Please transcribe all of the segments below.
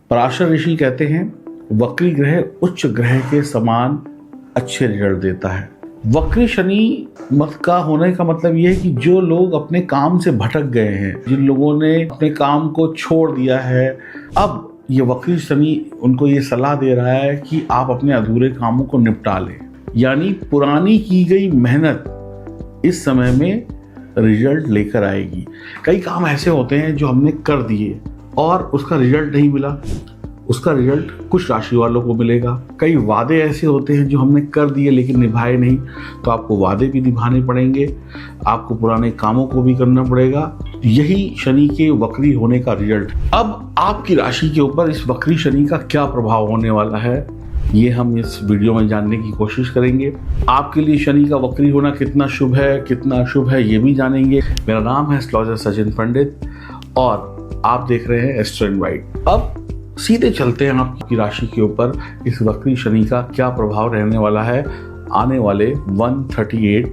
पराशर ऋषि कहते हैं वक्री ग्रह उच्च ग्रह के समान अच्छे रिजल्ट देता है। वक्री शनि मत का होने का मतलब यह है कि जो लोग अपने काम से भटक गए हैं, जिन लोगों ने अपने काम को छोड़ दिया है, अब ये वक्री शनि उनको ये सलाह दे रहा है कि आप अपने अधूरे कामों को निपटा लें। यानी पुरानी की गई मेहनत इस समय में रिजल्ट लेकर आएगी। कई काम ऐसे होते हैं जो हमने कर दिए और उसका रिजल्ट नहीं मिला, उसका रिजल्ट कुछ राशि वालों को मिलेगा। कई वादे ऐसे होते हैं जो हमने कर दिए लेकिन निभाए नहीं, तो आपको वादे भी निभाने पड़ेंगे, आपको पुराने कामों को भी करना पड़ेगा। यही शनि के वक्री होने का रिजल्ट। अब आपकी राशि के ऊपर इस वक्री शनि का क्या प्रभाव होने वाला है, ये हम इस वीडियो में जानने की कोशिश करेंगे। आपके लिए शनि का वक्री होना कितना शुभ है, कितना अशुभ है, ये भी जानेंगे। मेरा नाम है एस्ट्रोलॉजर सचिन पंडित और आप देख रहे हैं एस्ट्रो इनवाइट। अब सीधे चलते हैं आपकी राशि के ऊपर इस वक्री शनि का क्या प्रभाव रहने वाला है आने वाले 138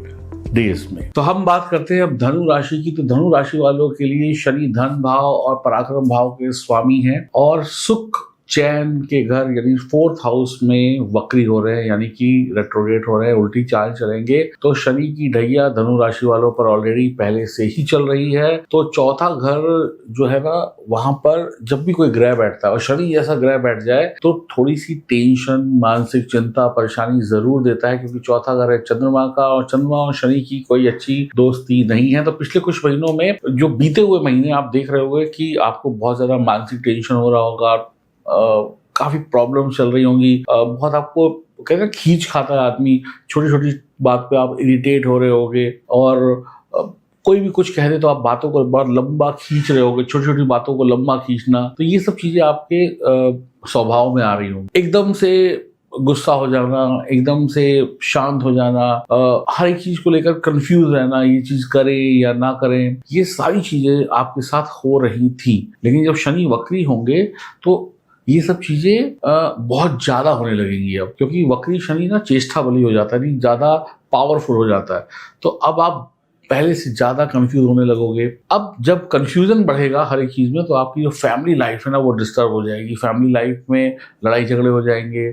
डेज में। तो हम बात करते हैं अब धनु राशि की। तो धनु राशि वालों के लिए शनि धन भाव और पराक्रम भाव के स्वामी हैं और सुख चैन के घर यानी 4th हाउस में वक्री हो रहे हैं, यानी कि रेट्रोग्रेड हो रहे हैं, उल्टी चाल चलेंगे। तो शनि की ढैया धनु राशि वालों पर ऑलरेडी पहले से ही चल रही है। तो चौथा घर जो है ना, वहां पर जब भी कोई ग्रह बैठता है और शनि जैसा ग्रह बैठ जाए तो थोड़ी सी टेंशन, मानसिक चिंता, परेशानी जरूर देता है, क्योंकि चौथा घर है चंद्रमा का और चंद्रमा और शनि की कोई अच्छी दोस्ती नहीं है। तो पिछले कुछ महीनों में, जो बीते हुए महीने, आप देख रहे होंगे कि आपको बहुत ज्यादा मानसिक टेंशन हो रहा होगा, काफी प्रॉब्लम चल रही होंगी, बहुत आपको कहते हैं खींच खाता है आदमी, छोटी छोटी बात पे आप इरिटेट हो रहे होगे और कोई भी कुछ कह दे तो आप बातों को बहुत लंबा खींच रहे होगे, छोटी छोटी बातों को लंबा खींचना। तो ये सब चीजें आपके स्वभाव में आ रही होंगी। एकदम से गुस्सा हो जाना, एकदम से शांत हो जाना, हर एक चीज को लेकर कंफ्यूज रहना, ये चीज करें या ना करें, ये सारी चीजें आपके साथ हो रही थी। लेकिन जब शनि वक्री होंगे तो ये सब चीजें बहुत ज्यादा होने लगेंगी अब, क्योंकि वक्री शनि ना चेष्टा बली हो जाता है, नहीं ज्यादा पावरफुल हो जाता है। तो अब आप पहले से ज्यादा कंफ्यूज होने लगोगे। अब जब कंफ्यूजन बढ़ेगा हर एक चीज में, तो आपकी जो फैमिली लाइफ है ना, वो डिस्टर्ब हो जाएगी। फैमिली लाइफ में लड़ाई झगड़े हो जाएंगे,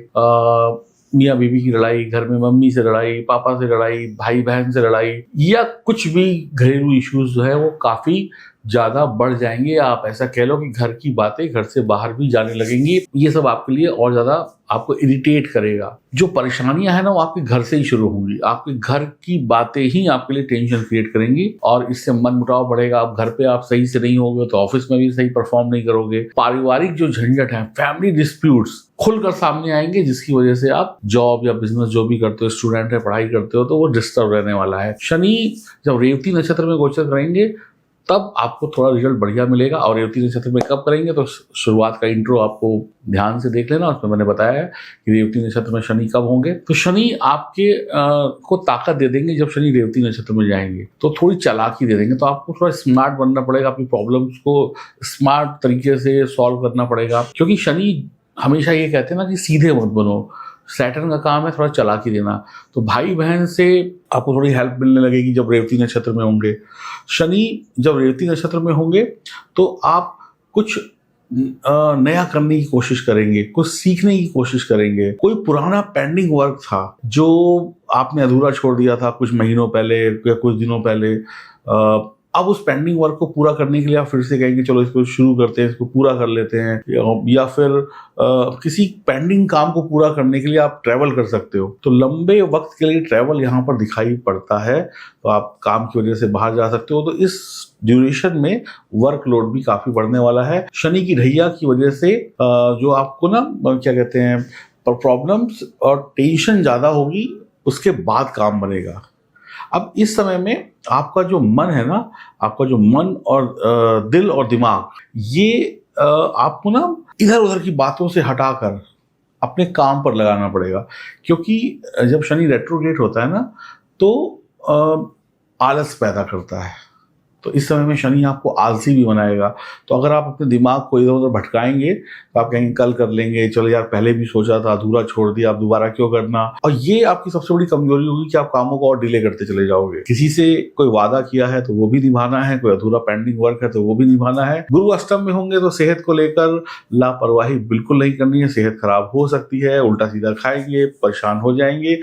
मियाँ बीवी की लड़ाई, घर में मम्मी से लड़ाई, पापा से लड़ाई, भाई बहन से लड़ाई, या कुछ भी घरेलू इश्यूज जो है वो काफी ज्यादा बढ़ जाएंगे। आप ऐसा कह लो कि घर की बातें घर से बाहर भी जाने लगेंगी। ये सब आपके लिए और ज्यादा आपको इरिटेट करेगा। जो परेशानियां है ना, वो आपके घर से ही शुरू होंगी। आपके घर की बातें ही आपके लिए टेंशन क्रिएट करेंगी और इससे मन मुटाव बढ़ेगा। आप घर पे आप सही से नहीं होगे तो ऑफिस में भी सही परफॉर्म नहीं करोगे। पारिवारिक जो झंझट है, फैमिली डिस्प्यूट्स खुलकर सामने आएंगे, जिसकी वजह से आप जॉब या बिजनेस जो भी करते हो, स्टूडेंट है, पढ़ाई करते हो, तो वो डिस्टर्ब रहने वाला है। शनि जब रेवती नक्षत्र में गोचर करेंगे तब आपको थोड़ा रिजल्ट बढ़िया मिलेगा। और रेवती नक्षत्र में कब करेंगे तो शुरुआत का इंट्रो आपको ध्यान से देख लेना, उसमें मैंने बताया है कि रेवती नक्षत्र में शनि कब होंगे। तो शनि आपके को ताकत दे देंगे जब शनि रेवती नक्षत्र में जाएंगे, तो थोड़ी चालाकी दे देंगे। तो आपको थोड़ा स्मार्ट बनना पड़ेगा, अपनी प्रॉब्लम्स को स्मार्ट तरीके से सॉल्व करना पड़ेगा, क्योंकि शनि हमेशा ये कहते हैं ना कि सीधे मत बनो। सैटर्न का काम है थोड़ा चालाकी देना। तो भाई बहन से आपको थोड़ी हेल्प मिलने लगेगी जब रेवती नक्षत्र में होंगे। शनि जब रेवती नक्षत्र में होंगे तो आप कुछ नया करने की कोशिश करेंगे, कुछ सीखने की कोशिश करेंगे। कोई पुराना पेंडिंग वर्क था जो आपने अधूरा छोड़ दिया था कुछ महीनों पहले या कुछ दिनों पहले, अब उस पेंडिंग वर्क को पूरा करने के लिए आप फिर से कहेंगे चलो इसको शुरू करते हैं, इसको पूरा कर लेते हैं। या फिर किसी पेंडिंग काम को पूरा करने के लिए आप ट्रैवल कर सकते हो। तो लंबे वक्त के लिए ट्रैवल यहाँ पर दिखाई पड़ता है, तो आप काम की वजह से बाहर जा सकते हो। तो इस ड्यूरेशन में वर्कलोड भी काफी बढ़ने वाला है। शनि की ढैया की वजह से जो आपको ना क्या कहते हैं, प्रॉब्लम्स और टेंशन ज्यादा होगी, उसके बाद काम बनेगा। अब इस समय में आपका जो मन है ना, आपका जो मन और दिल और दिमाग, ये आपको ना इधर उधर की बातों से हटाकर अपने काम पर लगाना पड़ेगा। क्योंकि जब शनि रेट्रोग्रेड होता है ना, तो आलस पैदा करता है। तो इस समय में शनि आपको आलसी भी बनाएगा। तो अगर आप अपने दिमाग को इधर उधर भटकाएंगे तो आप कहेंगे कल कर लेंगे, चलो यार पहले भी सोचा था, अधूरा छोड़ दिया, अब दोबारा क्यों करना। और ये आपकी सबसे बड़ी कमजोरी होगी कि आप कामों को और डिले करते चले जाओगे। किसी से कोई वादा किया है तो वो भी निभाना है, कोई अधूरा पेंडिंग वर्क है तो वो भी निभाना है। गुरु अष्टम में होंगे तो सेहत को लेकर लापरवाही बिल्कुल नहीं करनी है। सेहत खराब हो सकती है, उल्टा सीधा खाएंगे, परेशान हो जाएंगे।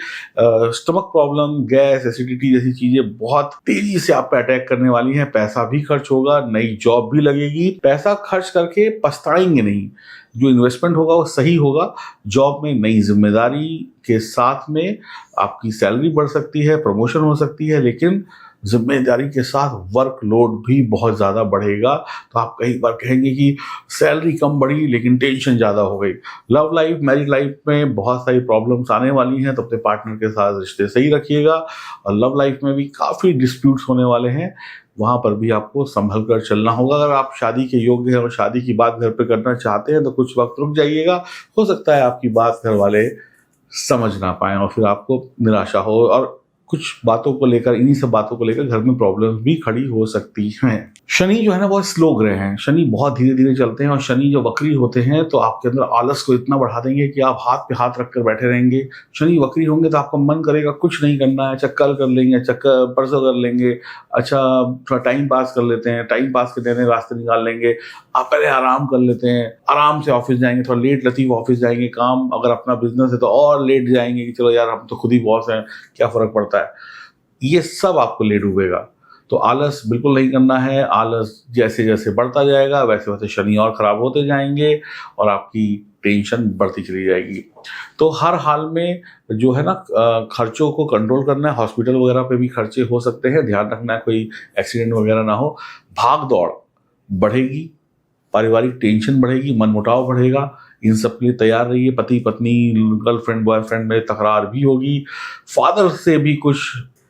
स्टमक प्रॉब्लम, गैस, एसिडिटी जैसी चीजें बहुत तेजी से आप पे अटैक करने वाली हैं। पैसा भी खर्च होगा, नई जॉब भी लगेगी। पैसा खर्च करके पछताएंगे नहीं, जो इन्वेस्टमेंट होगा वो सही होगा। जॉब में नई जिम्मेदारी के साथ में आपकी सैलरी बढ़ सकती है, प्रमोशन हो सकती है, लेकिन जिम्मेदारी के साथ वर्कलोड भी बहुत ज़्यादा बढ़ेगा। तो आप कई बार कहेंगे कि सैलरी कम बढ़ी लेकिन टेंशन ज़्यादा हो गई। लव लाइफ, मैरिज लाइफ में बहुत सारी प्रॉब्लम्स आने वाली हैं, तो अपने पार्टनर के साथ रिश्ते सही रखिएगा। और लव लाइफ में भी काफ़ी डिस्प्यूट्स होने वाले हैं, वहाँ पर भी आपको संभल कर चलना होगा। अगर आप शादी के योग्य हैं और शादी की बात घर पे करना चाहते हैं तो कुछ वक्त रुक जाइएगा। हो सकता है आपकी बात घर वाले समझ ना पाएं और फिर आपको निराशा हो, और कुछ बातों को लेकर, इन्हीं सब बातों को लेकर घर में प्रॉब्लम्स भी खड़ी हो सकती हैं। शनि जो है ना बहुत स्लो ग्रह हैं। शनि बहुत धीरे धीरे चलते हैं, और शनि जो वक्री होते हैं तो आपके अंदर आलस को इतना बढ़ा देंगे कि आप हाथ पे हाथ रखकर बैठे रहेंगे। शनि वक्री होंगे तो आपका मन करेगा कुछ नहीं करना है, अच्छा कल कर लेंगे, अच्छा परसों कर लेंगे, अच्छा थोड़ा टाइम पास कर लेते हैं, टाइम पास के नए रास्ते निकाल लेंगे। आप पहले आराम कर लेते हैं, आराम से ऑफिस जाएंगे, थोड़ा लेट लतीफ ऑफिस जाएंगे। काम अगर अपना बिजनेस है तो और लेट जाएंगे कि चलो यार हम तो खुद ही बॉस हैं, क्या फर्क पड़ता है। ये सब आपको ले डूबेगा। तो आलस बिल्कुल नहीं करना है। आलस जैसे जैसे बढ़ता जाएगा वैसे वैसे शनि और खराब होते जाएंगे और आपकी टेंशन बढ़ती चली जाएगी। तो हर हाल में जो है ना खर्चों को कंट्रोल करना है। हॉस्पिटल वगैरह पे भी खर्चे हो सकते हैं, ध्यान रखना है कोई एक्सीडेंट वगैरह ना हो। भाग दौड़ बढ़ेगी, पारिवारिक टेंशन बढ़ेगी, मनमुटाव बढ़ेगा। इन सब के लिए तैयार रहिए। पति पत्नी, गर्लफ्रेंड बॉयफ्रेंड में तकरार भी होगी। फादर से भी कुछ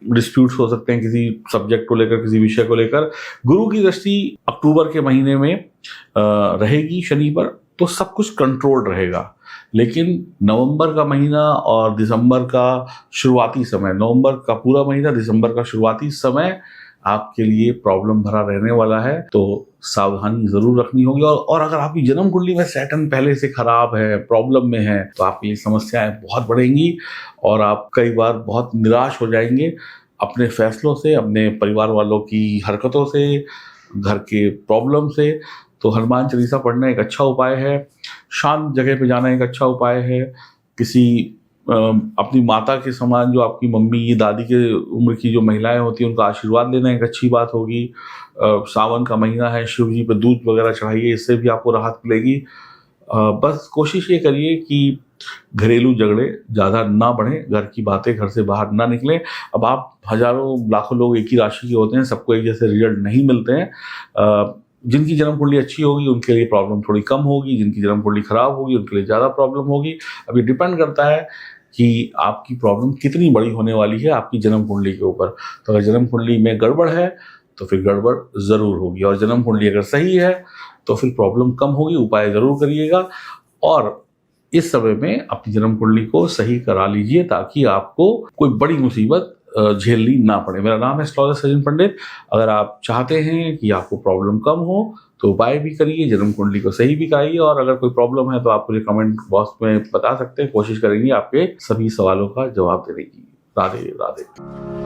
डिस्प्यूट्स हो सकते हैं किसी सब्जेक्ट को लेकर, किसी विषय को लेकर। गुरु की दृष्टि अक्टूबर के महीने में रहेगी शनि पर, तो सब कुछ कंट्रोल रहेगा। लेकिन नवंबर का महीना और दिसंबर का शुरुआती समय, नवंबर का पूरा महीना, दिसंबर का शुरुआती समय आपके लिए प्रॉब्लम भरा रहने वाला है। तो सावधानी जरूर रखनी होगी। और अगर आपकी जन्म कुंडली में सैटर्न पहले से खराब है, प्रॉब्लम में है, तो आपके लिए समस्याएं बहुत बढ़ेंगी और आप कई बार बहुत निराश हो जाएंगे अपने फैसलों से, अपने परिवार वालों की हरकतों से, घर के प्रॉब्लम से। तो हनुमान चालीसा पढ़ना एक अच्छा उपाय है। शांत जगह पे जाना एक अच्छा उपाय है। किसी अपनी माता के समान, जो आपकी मम्मी दादी के उम्र की जो महिलाएं होती हैं, उनका आशीर्वाद लेना एक अच्छी बात होगी। सावन का महीना है, शिव जी पर दूध वगैरह चढ़ाइए, इससे भी आपको राहत मिलेगी। बस कोशिश ये करिए कि घरेलू झगड़े ज़्यादा ना बढ़े, घर की बातें घर से बाहर ना निकलें। अब आप हजारों लाखों लोग एक ही राशि के होते हैं, सबको एक जैसे रिजल्ट नहीं मिलते हैं। जिनकी जन्म कुंडली अच्छी होगी उनके लिए प्रॉब्लम थोड़ी कम होगी, जिनकी जन्म कुंडली खराब होगी उनके लिए ज़्यादा प्रॉब्लम होगी। अब ये डिपेंड करता है कि आपकी प्रॉब्लम कितनी बड़ी होने वाली है आपकी जन्म कुंडली के ऊपर। तो अगर जन्म कुंडली में गड़बड़ है तो फिर गड़बड़ ज़रूर होगी, और जन्म कुंडली अगर सही है तो फिर प्रॉब्लम कम होगी। उपाय ज़रूर करिएगा और इस समय में अपनी जन्म कुंडली को सही करा लीजिए ताकि आपको कोई बड़ी मुसीबत झेलनी ना पड़े। मेरा नाम है एस्ट्रोलॉजर सचिन पंडित। अगर आप चाहते हैं कि आपको प्रॉब्लम कम हो तो उपाय भी करिए, जन्म कुंडली को सही भी कराइए, और अगर कोई प्रॉब्लम है तो आप मुझे कमेंट बॉक्स में बता सकते हैं। कोशिश करेंगे आपके सभी सवालों का जवाब देने की। राधे राधे।